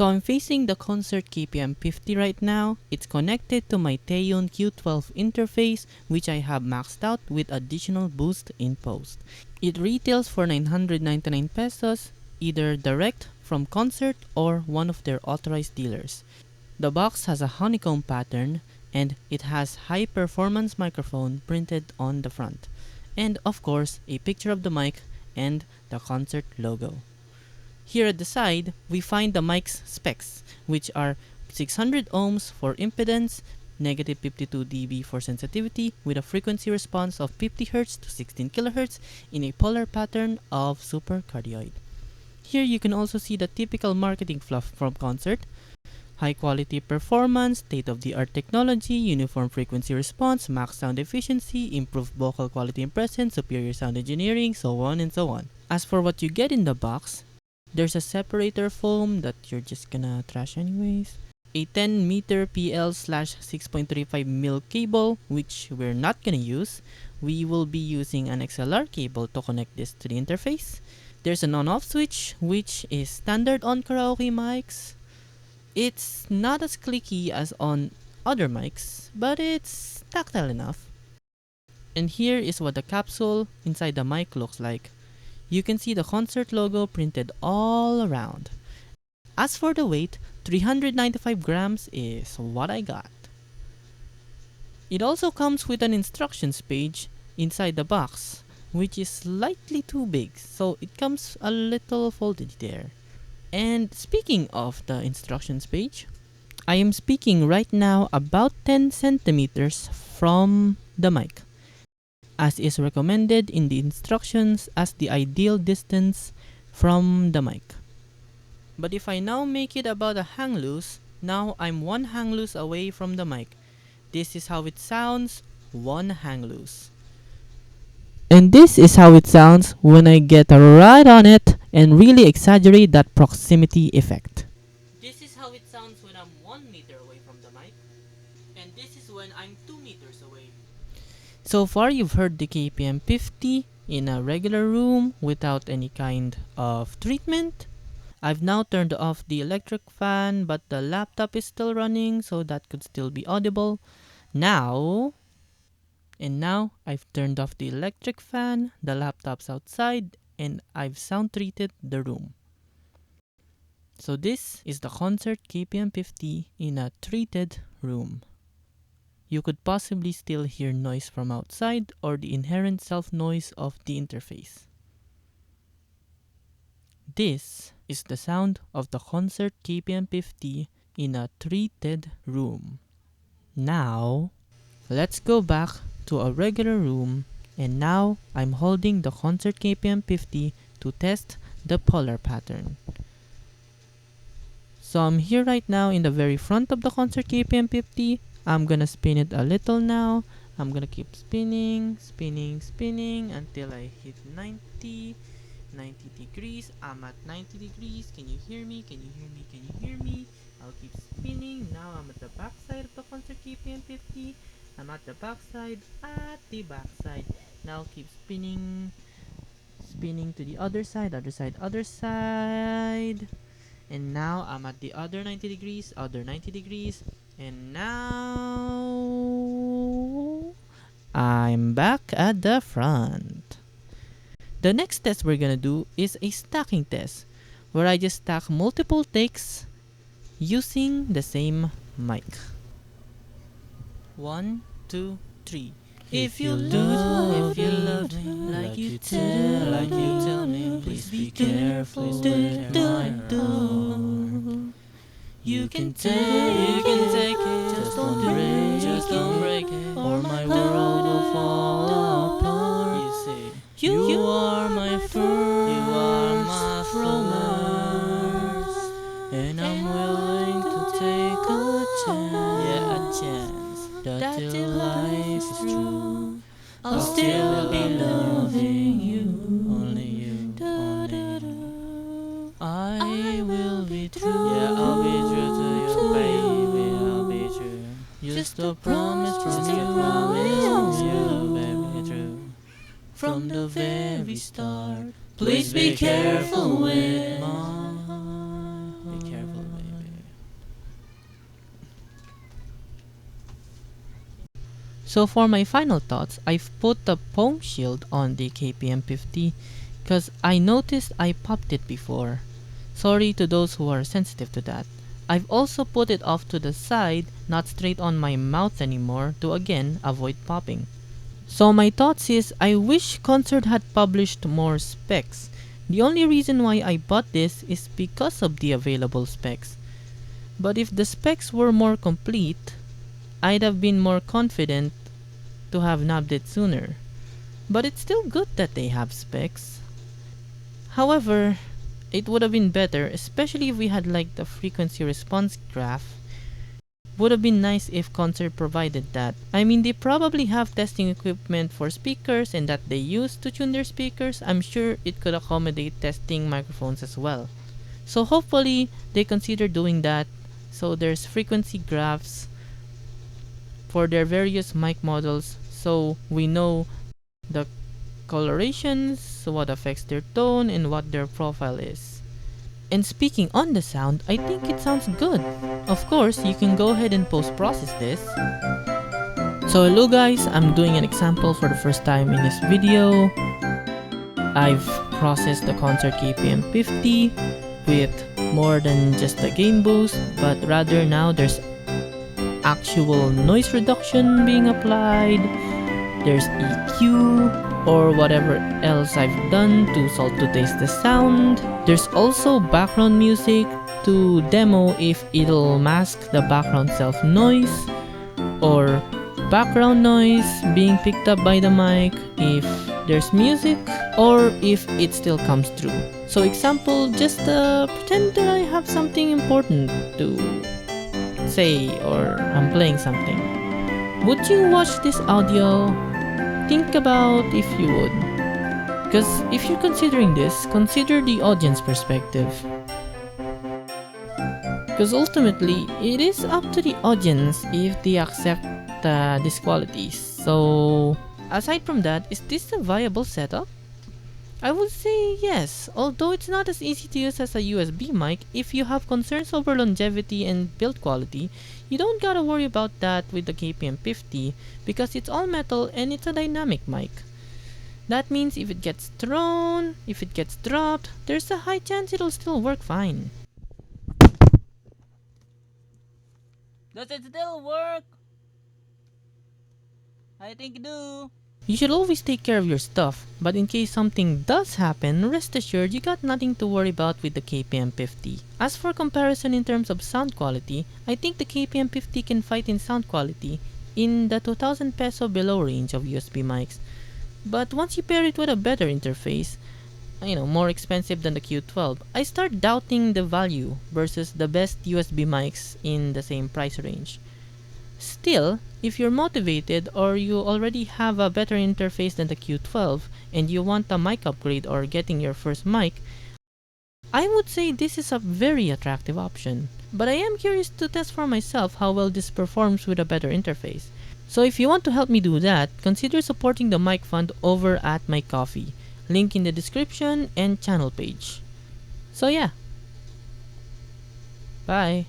So I'm facing the Konzert KPM-50 right now. It's connected to my Teyon Q12 interface, which I have maxed out with additional boost in post. It retails for 999 pesos, either direct from Konzert or one of their authorized dealers. The box has a honeycomb pattern and it has high performance microphone printed on the front. And of course, a picture of the mic and the Konzert logo. Here at the side, we find the mic's specs, which are 600 ohms for impedance, negative 52 dB for sensitivity with a frequency response of 50 Hz to 16 kHz in a polar pattern of supercardioid. Here you can also see the typical marketing fluff from Konzert. High quality performance, state-of-the-art technology, uniform frequency response, max sound efficiency, improved vocal quality and presence, superior sound engineering, so on and so on. As for what you get in the box, there's a separator foam that you're just gonna trash anyways. A 10 meter PL/6.35mm cable, which we're not gonna use. We will be using an XLR cable to connect this to the interface. There's an on-off switch, which is standard on karaoke mics. It's not as clicky as on other mics, but it's tactile enough. And here is what the capsule inside the mic looks like. You can see the Konzert logo printed all around. As for the weight, 395 grams is what I got. It also comes with an instructions page inside the box, which is slightly too big, so it comes a little folded there. And speaking of the instructions page, I am speaking right now about 10 centimeters from the mic, as is recommended in the instructions as the ideal distance from the mic. But if I now make it about a hang loose, now I'm one hang loose away from the mic. This is how it sounds, one hang loose. And this is how it sounds when I get right on it and really exaggerate that proximity effect. This is how it sounds when I'm 1 meter away from the mic. And this is when I'm 2 meters away. So far you've heard the KPM-50 in a regular room without any kind of treatment. I've now turned off the electric fan, but the laptop is still running, so that could still be audible. Now I've turned off the electric fan, the laptop's outside, and I've sound treated the room. So this is the Konzert KPM-50 in a treated room. You could possibly still hear noise from outside or the inherent self-noise of the interface. This is the sound of the Konzert KPM-50 in a treated room. Now, let's go back to a regular room, and now I'm holding the Konzert KPM-50 to test the polar pattern. So I'm here right now in the very front of the Konzert KPM-50. I'm gonna spin it a little now. I'm gonna keep spinning until I hit 90 degrees. I'm at 90 degrees. Can you hear me? Can you hear me? Can you hear me? I'll keep spinning. Now I'm at the back side of the Konzert KPM-50. I'm at the back side. Now keep spinning to the other side. And now I'm at the other 90 degrees. And now I'm back at the front. The next test we're gonna do is a stacking test, where I just stack multiple takes using the same mic. 1, 2, 3. If you love me like you tell me, please be careful with my heart. You can take it, just don't break it, or my world will fall apart. You say, you are my first romance, and I'm willing to take a chance, that till life is true, I'll still be loving you, only you. I will be true. Yeah, I'll be true to you, baby. I'll be true. Just a promise from you, baby, true. From the very start, please be careful with my. Be careful with. So for my final thoughts, I've put the foam shield on the KPM-50 because I noticed I popped it before. Sorry to those who are sensitive to that. I've also put it off to the side, not straight on my mouth anymore, to again avoid popping. So my thoughts is I wish Konzert had published more specs. The only reason why I bought this is because of the available specs. But if the specs were more complete, I'd have been more confident to have nabbed it sooner. But it's still good that they have specs. However, it would have been better, especially if we had like the frequency response graph. Would have been nice if Konzert provided that. I mean, they probably have testing equipment for speakers and that they use to tune their speakers. I'm sure it could accommodate testing microphones as well. So hopefully they consider doing that. So there's frequency graphs for their various mic models, so we know the colorations, what affects their tone, and what their profile is. And speaking on the sound, I think it sounds good. Of course, you can go ahead and post-process this. So hello guys, I'm doing an example for the first time in this video. I've processed the Konzert KPM-50 with more than just a gain boost, but rather now there's actual noise reduction being applied, there's EQ or whatever else I've done to salt to taste the sound. There's also background music to demo if it'll mask the background self noise or background noise being picked up by the mic if there's music or if it still comes through. So example, just pretend that I have something important to say or I'm playing something. Would you watch this audio? Think about if you would. Because if you're considering this, consider the audience perspective. Because ultimately, it is up to the audience if they accept these qualities. So, aside from that, is this a viable setup? I would say yes, although it's not as easy to use as a USB mic. If you have concerns over longevity and build quality, you don't gotta worry about that with the KPM-50 because it's all metal and it's a dynamic mic. That means if it gets thrown, if it gets dropped, there's a high chance it'll still work fine. Does it still work? I think it do. You should always take care of your stuff, but in case something does happen, rest assured you got nothing to worry about with the KPM-50. As for comparison in terms of sound quality, I think the KPM-50 can fight in sound quality in the 2,000 peso below range of USB mics. But once you pair it with a better interface, more expensive than the Q12, I start doubting the value versus the best USB mics in the same price range. Still, if you're motivated or you already have a better interface than the Q12 and you want a mic upgrade or getting your first mic, I would say this is a very attractive option. But I am curious to test for myself how well this performs with a better interface. So if you want to help me do that, consider supporting the Mic Fund over at my Ko-fi. Link in the description and channel page. So yeah. Bye.